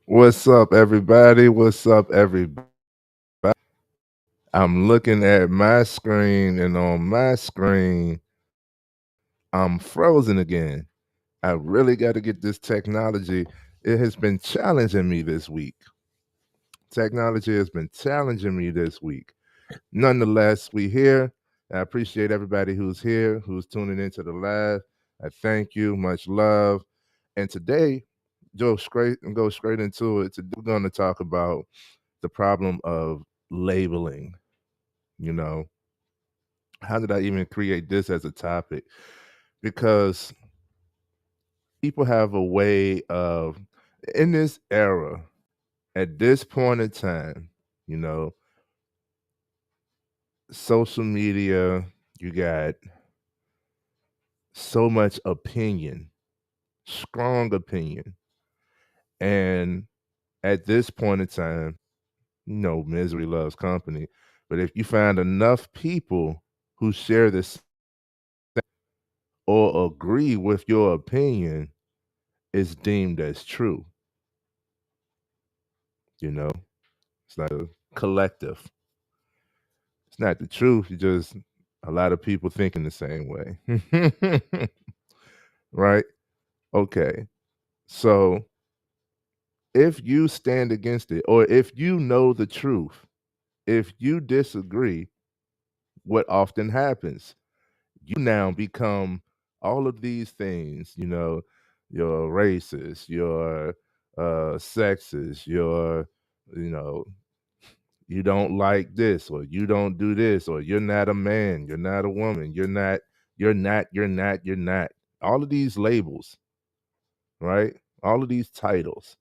What's up, everybody? What's up, everybody? I'm looking at my screen, and on my screen, I'm frozen again. I really got to get this technology. It has been challenging me this week. Technology has been challenging me this week. Nonetheless, we here. I appreciate everybody who's here, who's tuning into the live. I thank you. Much love. And today, go straight into it. Today, we're going to talk about the problem of labeling. You know, how did I even create this as a topic? Because people have a way of, in this era, at this point in time, you know, social media, you got so much opinion, strong opinion. And at this point in time, misery loves company. But if you find enough people who share this or agree with your opinion, it's deemed as true. You know, it's like a collective. It's not the truth. It's just a lot of people thinking the same way. Right? Okay. So if you stand against it, or if you know the truth, if you disagree, what often happens? You now become all of these things, you're racist, you're sexist, you know, you don't like this, or you don't do this, or you're not a man, you're not a woman, you're not. All of these labels, right? All of these titles.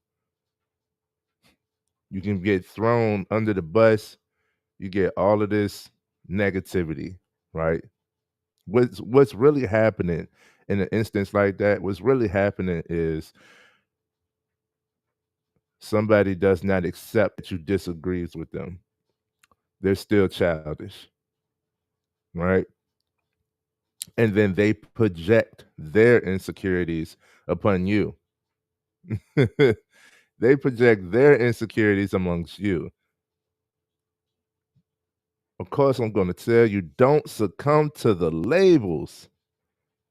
You can get thrown under the bus, you get all of this negativity, right? What's really happening in an instance like that, what's really happening is somebody does not accept that you disagrees with them. They're still childish, right? And then they project their insecurities upon you. They project their insecurities amongst you. Of course, I'm going to tell you, don't succumb to the labels.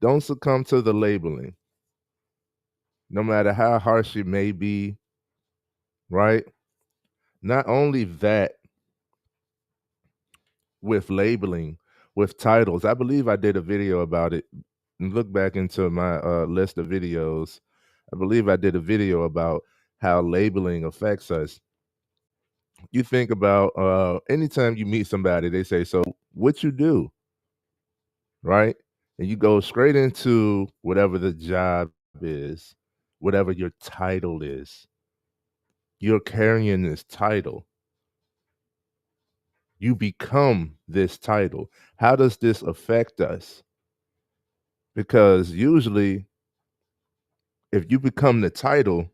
Don't succumb to the labeling. No matter how harsh it may be, right? Not only that, with labeling, with titles, I believe I did a video about it. Look back into my list of videos. I believe I did a video about how labeling affects us. You think about anytime you meet somebody, they say, "So what you do?" Right? And you go straight into whatever the job is, whatever your title is. You're carrying this title. You become this title. How does this affect us? Because usually, if you become the title,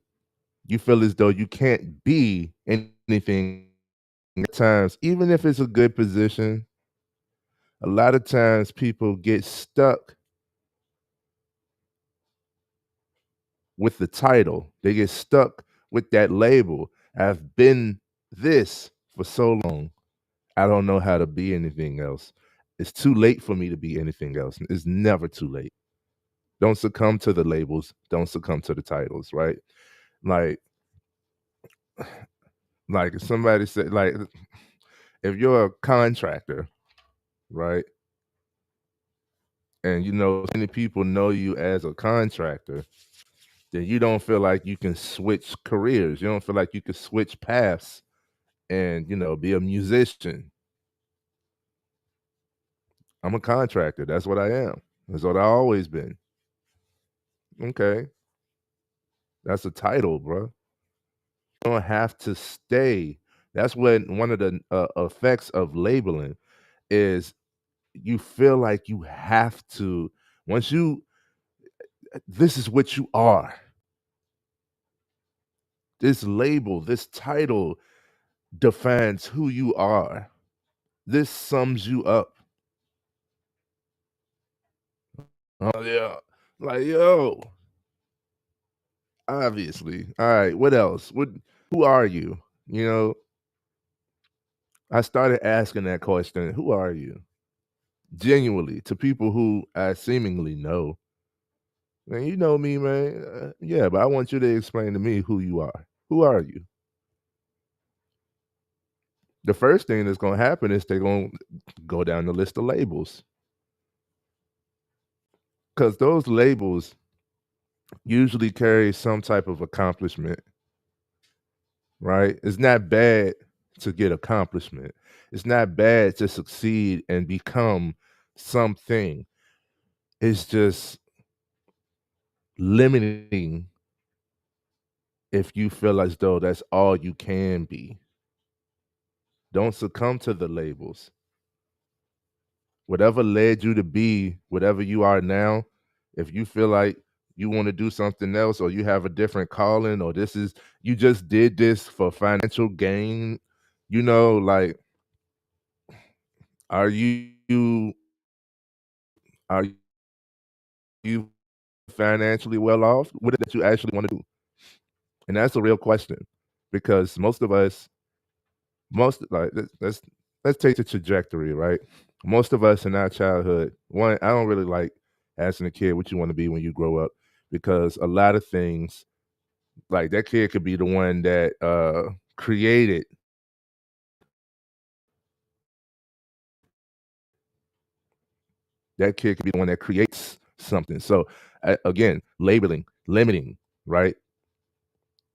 you feel as though you can't be anything. At times, even if it's a good position, a lot of times people get stuck with the title. They get stuck with that label. I've been this for so long. I don't know how to be anything else. It's too late for me to be anything else. It's never too late. Don't succumb to the labels. Don't succumb to the titles, right? Like, like if somebody said, like, if you're a contractor, right? And many people know you as a contractor, then you don't feel like you can switch careers. You don't feel like you can switch paths and be a musician. I'm a contractor. That's what I am. That's what I always been. Okay, that's a title, bro. You don't have to stay. That's what one of the effects of labeling is. You feel like you have to. Once you, this is what you are. This label, this title defines who you are. This sums you up. Oh yeah. Like, yo, obviously. All right, what else? Who are you? You know, I started asking that question, who are you? Genuinely to people who I seemingly know. Man, you know me, man. Yeah, but I want you to explain to me who you are. Who are you? The first thing that's going to happen is they're going to go down the list of labels because those labels usually carry some type of accomplishment, right? It's not bad to get accomplishment. It's not bad to succeed and become something. It's just limiting if you feel as though that's all you can be. Don't succumb to the labels. Whatever led you to be whatever you are now, if you feel like you want to do something else or you have a different calling or this is you just did this for financial gain, like are you are you financially well off? What is it that you actually want to do? And that's a real question because most of us most like let's take the trajectory, right? Most of us in our childhood, one, I don't really like asking a kid what you want to be when you grow up because a lot of things like that kid could be the one that created that kid could be the one that creates something. So again, labeling, limiting, right?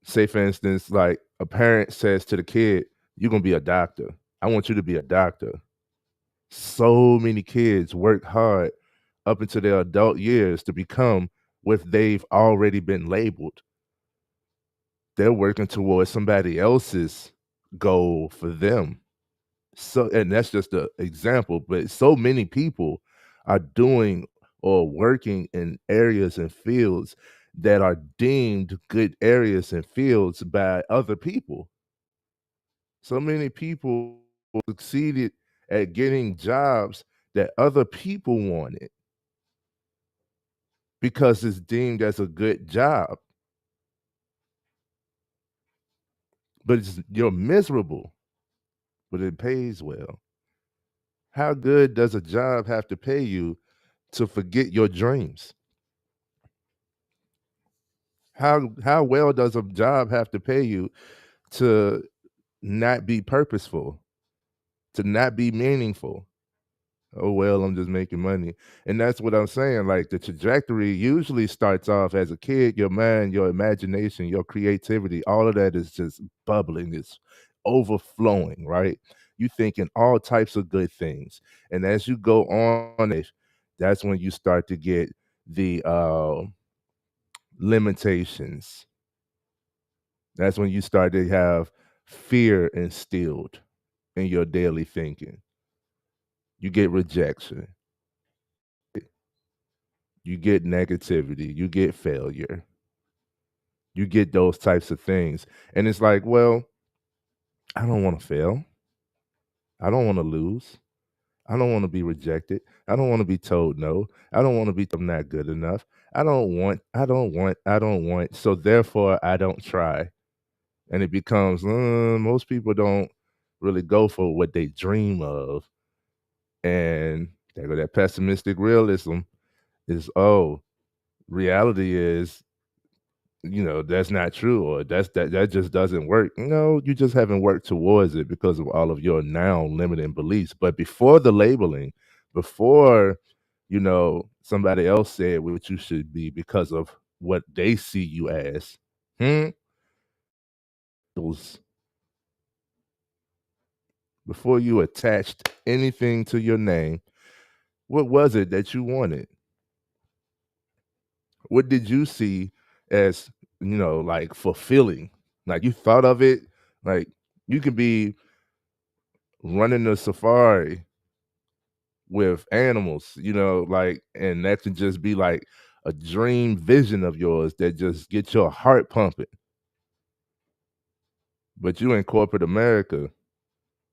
Say for instance, like a parent says to the kid, "You're gonna be a doctor. I want you to be a doctor." So many kids work hard up into their adult years to become what they've already been labeled. They're working towards somebody else's goal for them. So, and that's just an example, but so many people are doing or working in areas and fields that are deemed good areas and fields by other people. So many people succeeded at getting jobs that other people wanted because it's deemed as a good job, but you're miserable, but it pays well. How good does a job have to pay you to forget your dreams? How well does a job have to pay you to not be purposeful, to not be meaningful? Oh well, I'm just making money. And that's what I'm saying. Like the trajectory usually starts off as a kid, your mind, your imagination, your creativity, all of that is just bubbling, it's overflowing, right? You thinking all types of good things. And as you go on it, that's when you start to get the limitations. That's when you start to have fear instilled in your daily thinking. You get rejection. You get negativity, you get failure, you get those types of things. And it's like, well, I don't want to fail. I don't want to lose. I don't want to be rejected. I don't want to be told no. I don't want to be told I'm not good enough. I don't want. So therefore, I don't try. And it becomes, most people don't really go for what they dream of. And there go that pessimistic realism is, oh, reality is that's not true or that just doesn't work. No, you just haven't worked towards it because of all of your now limiting beliefs. But before the labeling, before somebody else said what you should be because of what they see you as, hmm, those before you attached anything to your name, what was it that you wanted? What did you see as, like fulfilling? Like you thought of it, like you could be running a safari with animals, like, and that could just be like a dream vision of yours that just gets your heart pumping. But you in corporate America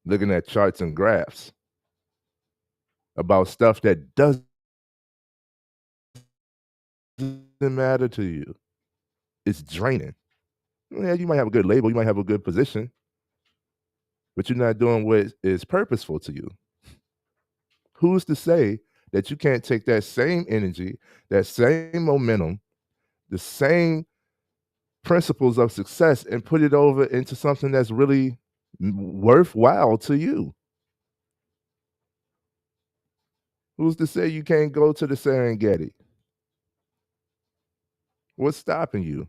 looking at charts and graphs about stuff that doesn't matter to you. It's draining. Yeah, you might have a good label, you might have a good position, but you're not doing what is purposeful to you. Who's to say that you can't take that same energy, that same momentum, the same principles of success and put it over into something that's really worthwhile to you? Who's to say you can't go to the Serengeti? What's stopping you?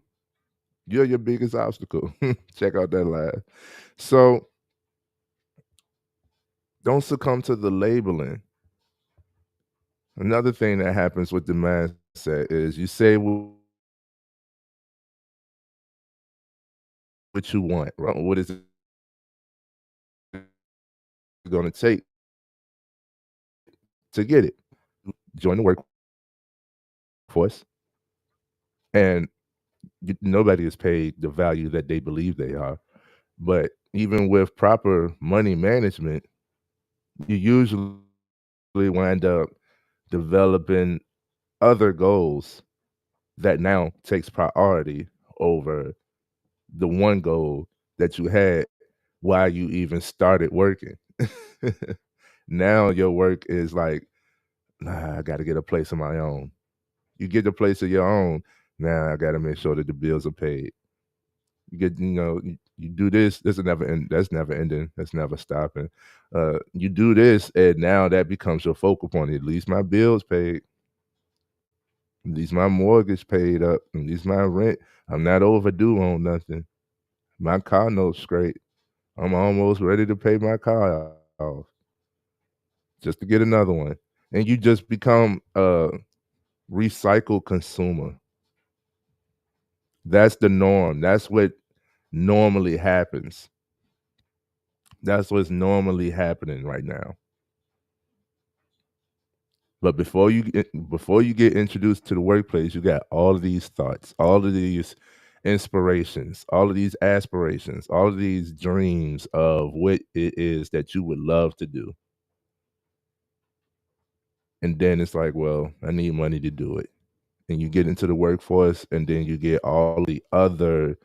You're your biggest obstacle. Check out that live. So don't succumb to the labeling. Another thing that happens with the mindset is you say what you want, right? What is it going to take to get it? Join the workforce, and nobody is paid the value that they believe they are. But even with proper money management, you usually wind up developing other goals that now takes priority over the one goal that you had while you even started working. Now your work is like, nah, I got to get a place of my own. You get the place of your own. Now I got to make sure that the bills are paid. You get, you do this. This is never end. That's never ending. That's never stopping. You do this, and now that becomes your focal point. At least my bills paid. At least my mortgage paid up. At least my rent. I'm not overdue on nothing. My car note's straight. I'm almost ready to pay my car off just to get another one. And you just become a recycled consumer. That's the norm. That's what normally happens. That's what's normally happening right now. But before you get introduced to the workplace, you got all of these thoughts, all of these inspirations, all of these aspirations, all of these dreams of what it is that you would love to do. And then it's like, well, I need money to do it. And you get into the workforce, and then you get all the other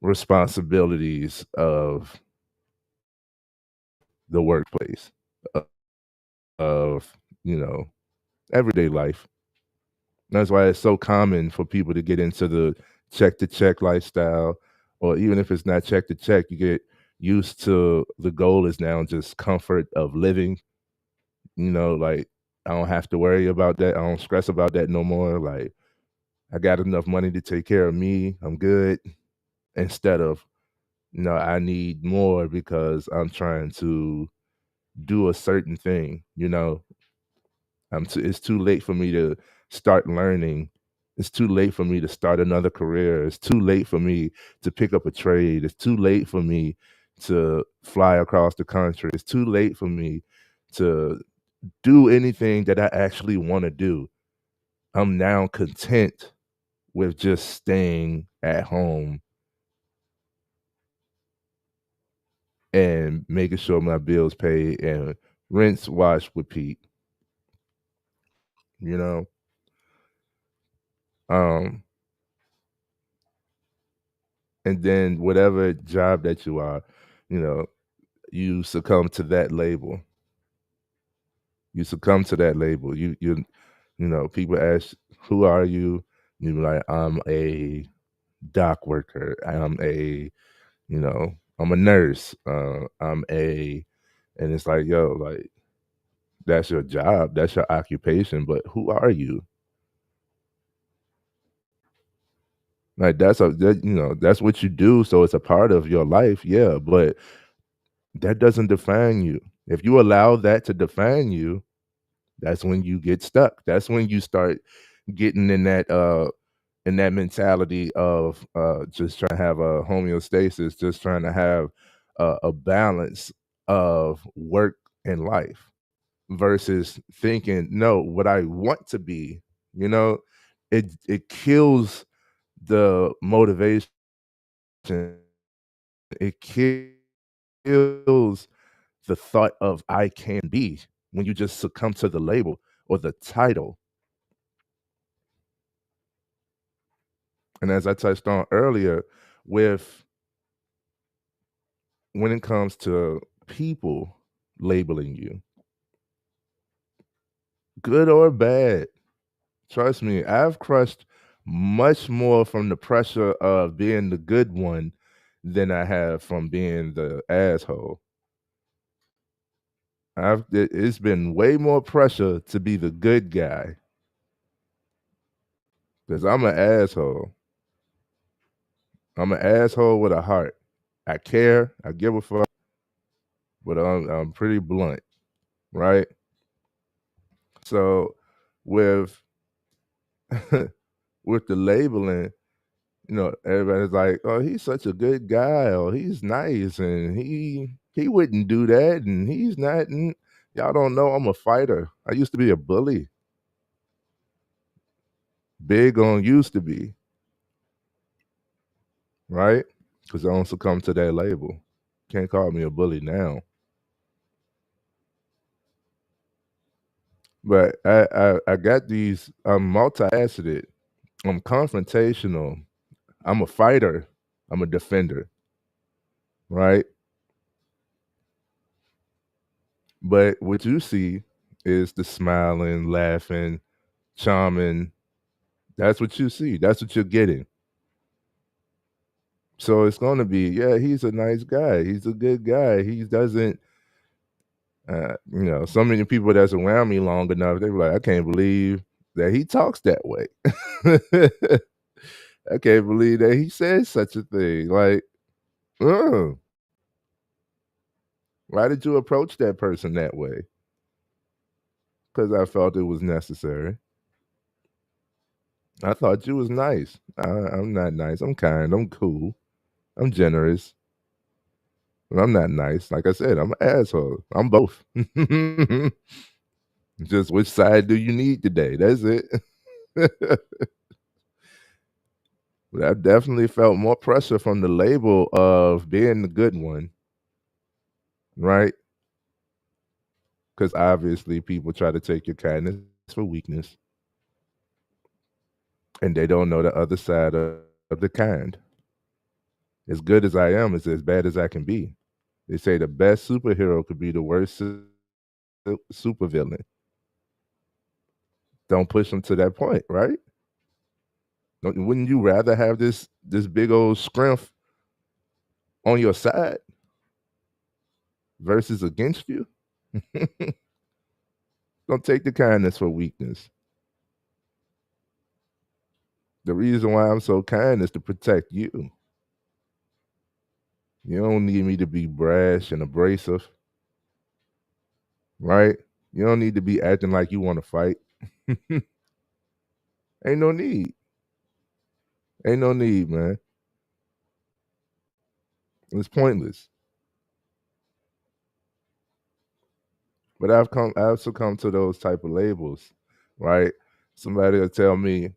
responsibilities of the workplace, o- of, you know, everyday life. That's why it's so common for people to get into the check to check lifestyle, or even if it's not check to check, you get used to the goal is now just comfort of living. Like, I don't have to worry about that. I don't stress about that no more. Like, I got enough money to take care of me. I'm good. Instead of, no, I need more because I'm trying to do a certain thing. It's too late for me to start learning. It's too late for me to start another career. It's too late for me to pick up a trade. It's too late for me to fly across the country. It's too late for me to do anything that I actually want to do. I'm now content with just staying at home and making sure my bills paid and rinse, wash, repeat. You know, um, and then whatever job that you are, you know, you succumb to that label. You succumb to that label. People ask, "Who are you?" You be like, "I'm a dock worker. I'm a nurse. And it's like, yo, like that's your job, that's your occupation, but who are you? Like that's what you do, so it's a part of your life, yeah, but that doesn't define you. If you allow that to define you, that's when you get stuck. That's when you start getting in that mentality of just trying to have a homeostasis, just trying to have a balance of work and life versus thinking, no, what I want to be, you know, it kills the motivation. It kills the thought of I can be when you just succumb to the label or the title. And as I touched on earlier, with when it comes to people labeling you, good or bad. Trust me, I've crushed much more from the pressure of being the good one than I have from being the asshole. It's been way more pressure to be the good guy because I'm an asshole. I'm an asshole with a heart. I care, I give a fuck, but I'm pretty blunt, right? So with with the labeling, everybody's like, "Oh, he's such a good guy," or "He's nice," and he wouldn't do that, and he's not. And y'all don't know I'm a fighter. I used to be a bully, big on used to be, right? Because I don't succumb to that label. Can't call me a bully now. But I got these. I'm multifaceted. I'm confrontational. I'm a fighter. I'm a defender, right? But what you see is the smiling, laughing, charming. That's what you see. That's what you're getting. So it's going to be, yeah, he's a nice guy. He's a good guy. He doesn't, so many people that's around me long enough, they were like, I can't believe that he talks that way. I can't believe that he says such a thing. Like, uh, why did you approach that person that way? Because I felt it was necessary. I thought you was nice. I'm not nice. I'm kind. I'm cool. I'm generous. But I'm not nice. Like I said, I'm an asshole. I'm both. Just which side do you need today? That's it. But I definitely felt more pressure from the label of being the good one, right? Because obviously people try to take your kindness for weakness, and they don't know the other side of the kind. As good as I am is as bad as I can be. They say the best superhero could be the worst supervillain. Don't push them to that point, right? Wouldn't you rather have this big old strength on your side versus against you? Don't take the kindness for weakness. The reason why I'm so kind is to protect you. You don't need me to be brash and abrasive, right? You don't need to be acting like you want to fight. Ain't no need. Ain't no need, man. It's pointless. But I've succumbed to those type of labels, right? Somebody will tell me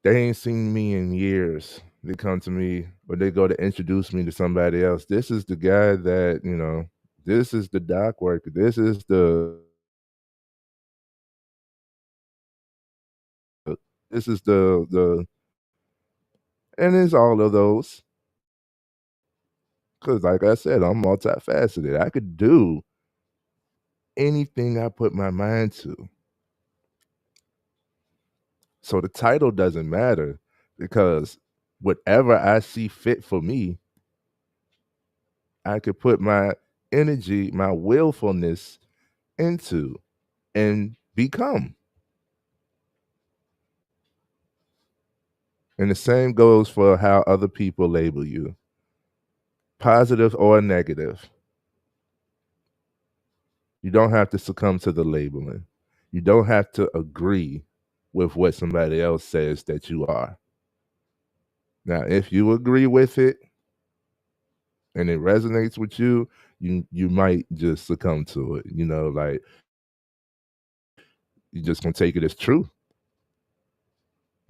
they ain't seen me in years. They come to me or they go to introduce me to somebody else. This is the guy that, this is the dock worker. This is the and it's all of those. Cause like I said, I'm multifaceted. I could do anything I put my mind to. So the title doesn't matter because whatever I see fit for me, I could put my energy, my willfulness into and become. And the same goes for how other people label you, positive or negative. You don't have to succumb to the labeling. You don't have to agree with what somebody else says that you are. Now, if you agree with it and it resonates with you, you might just succumb to it. Like you just gonna take it as true.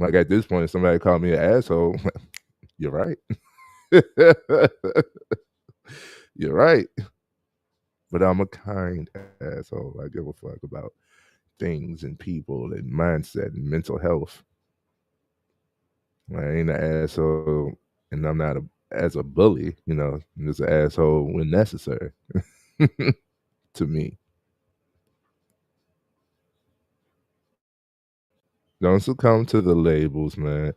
Like at this point, if somebody called me an asshole, you're right. You're right. But I'm a kind asshole. I give a fuck about things and people and mindset and mental health. I ain't an asshole, and I'm not as a bully. I'm just an asshole when necessary. To me, don't succumb to the labels, man.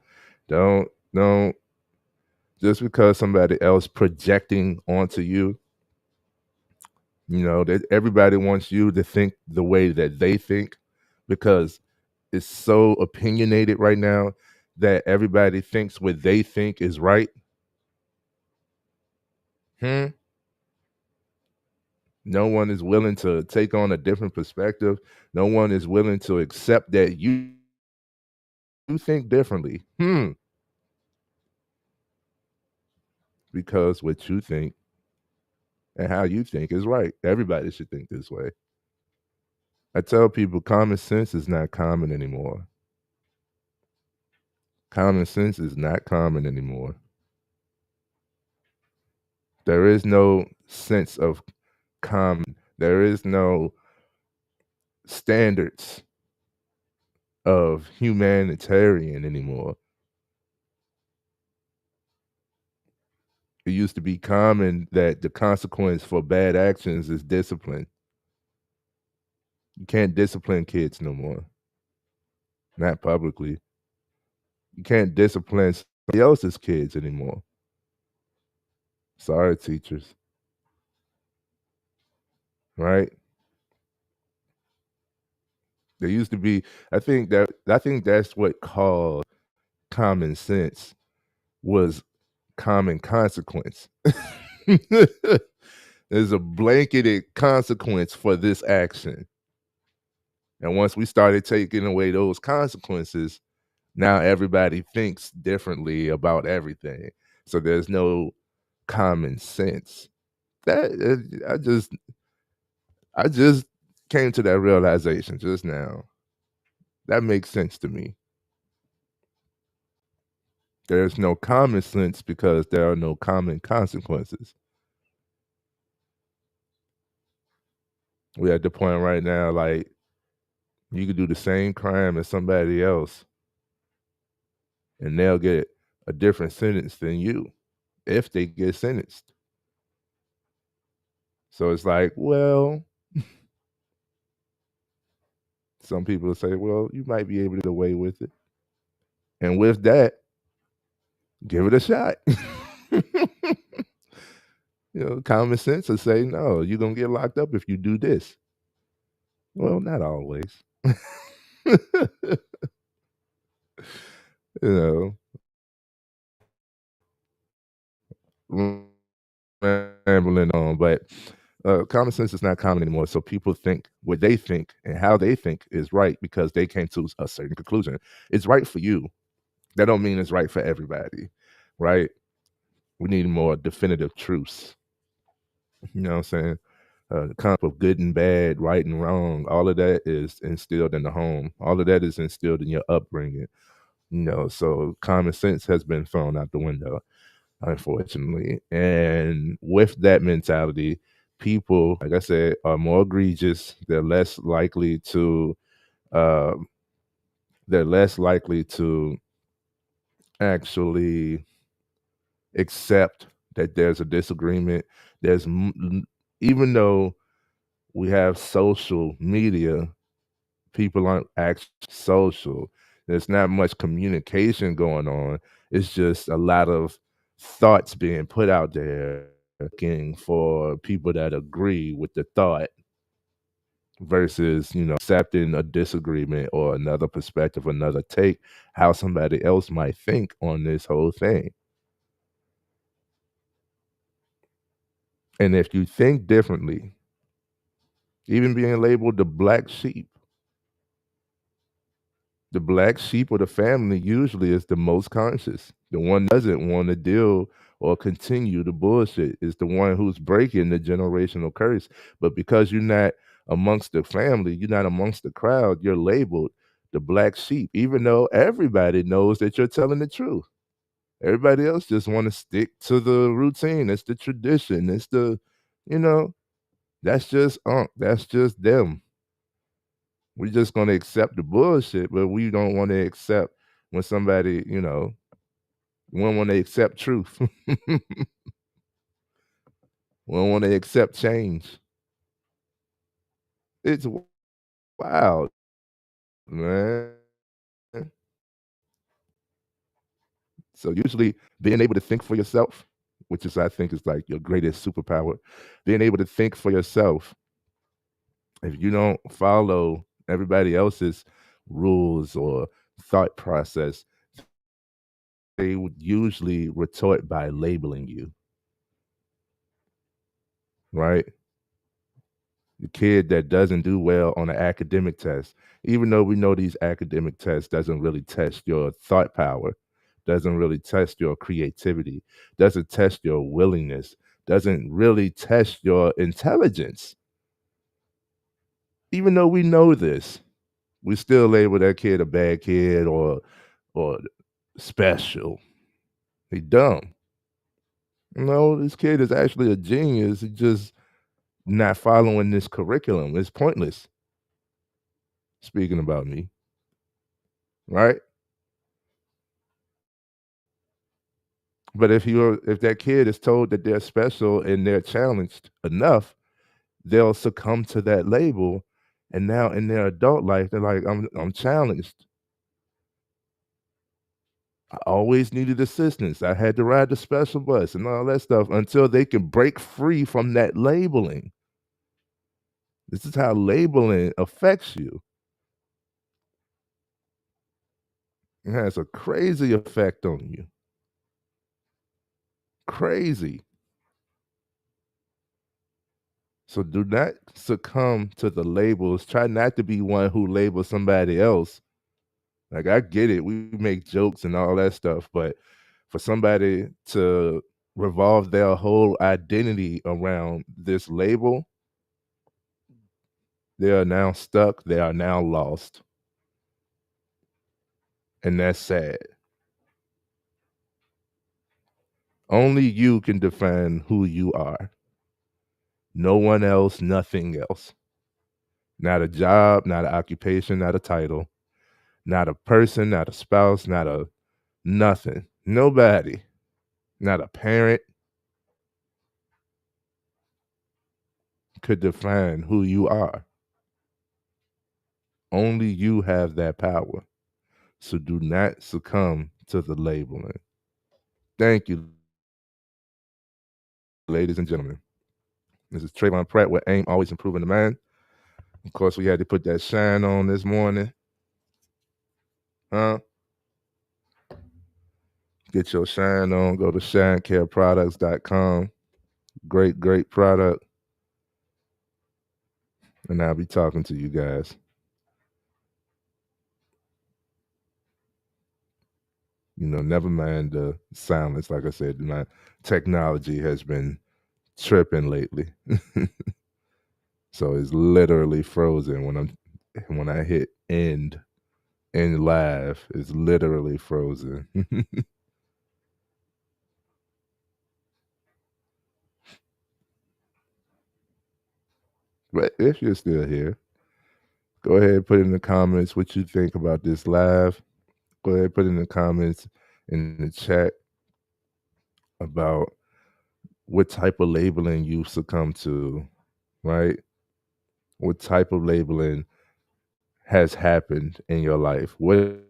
Don't just because somebody else projecting onto you. That everybody wants you to think the way that they think because it's so opinionated right now that everybody thinks what they think is right. Hmm. No one is willing to take on a different perspective. No one is willing to accept that you think differently. Because what you think and how you think is right. Everybody should think this way. I tell people common sense is not common anymore. Common sense is not common anymore. There is no sense of common. There is no standards of humanitarian anymore. It used to be common that the consequence for bad actions is discipline. You can't discipline kids no more, not publicly. You can't discipline somebody else's kids anymore. Sorry, teachers, right? There used to be, I think that's what caused common sense was common consequence. There's a blanketed consequence for this action. And once we started taking away those consequences, now everybody thinks differently about everything. So there's no common sense. That I just came to that realization just now. That makes sense to me. There's no common sense because there are no common consequences. We're at the point right now, like you could do the same crime as somebody else and they'll get a different sentence than you if they get sentenced. So it's like, well, some people say, well, you might be able to get away with it. And with that, give it a shot. Common sense will say, no, you're going to get locked up if you do this. Well, not always. you rambling on, but common sense is not common anymore. So people think what they think and how they think is right because they came to a certain conclusion. It's right for you. That don't mean it's right for everybody, right? We need more definitive truths. You know what I'm saying? The concept of good and bad, right and wrong, all of that is instilled in the home. All of that is instilled in your upbringing. So common sense has been thrown out the window, unfortunately. And with that mentality, people, like I said, are more egregious. Uh, they're less likely to actually accept that there's a disagreement. Even though we have social media, people aren't actually social. There's not much communication going on. It's just a lot of thoughts being put out there looking for people that agree with the thought versus, accepting a disagreement or another perspective, another take, how somebody else might think on this whole thing. And if you think differently, even being labeled the black sheep of the family usually is the most conscious. The one that doesn't want to deal or continue the bullshit is the one who's breaking the generational curse. But because you're not amongst the family, you're not amongst the crowd, you're labeled the black sheep, even though everybody knows that you're telling the truth. Everybody else just want to stick to the routine. It's the tradition. It's you know, that's just that's just them. We're just gonna accept the bullshit, but we don't want to accept when somebody. We don't want to accept truth. We don't want to accept change. It's wild, man. So usually being able to think for yourself, which is I think is like your greatest superpower, being able to think for yourself. If you don't follow everybody else's rules or thought process, they would usually retort by labeling you, right? The kid that doesn't do well on an academic test, even though we know these academic tests doesn't really test your thought power, doesn't really test your creativity, doesn't test your willingness, doesn't really test your intelligence. Even though we know this, we still label that kid a bad kid or special. He dumb. No, this kid is actually a genius. He just not following this curriculum. It's pointless. Speaking about me, right? But if that kid is told that they're special and they're challenged enough, they'll succumb to that label. And now in their adult life, they're like, I'm challenged. I always needed assistance. I had to ride the special bus and all that stuff until they can break free from that labeling. This is how labeling affects you. It has a crazy effect on you. Crazy. So do not succumb to the labels. Try not to be one who labels somebody else. Like I get it. We make jokes and all that stuff, but for somebody to revolve their whole identity around this label, they are now stuck. They are now lost. And that's sad. Only you can define who you are. No one else, nothing else. Not a job, not an occupation, not a title, not a person, not a spouse, not a nothing. Nobody, not a parent could define who you are. Only you have that power. So do not succumb to the labeling. Thank you, ladies and gentlemen. This is Tresvon Pratt with AIM, always improving the man. Of course, we had to put that shine on this morning. Huh? Get your shine on. Go to shinecareproducts.com. Great, great product. And I'll be talking to you guys. Never mind the silence. Like I said, my technology has been tripping lately. So it's literally frozen when I hit end live. It's literally frozen. But if you're still here, go ahead and put in the comments what you think about this live. Go ahead and put in the comments in the chat about what type of labeling you succumb to, right? What type of labeling has happened in your life? What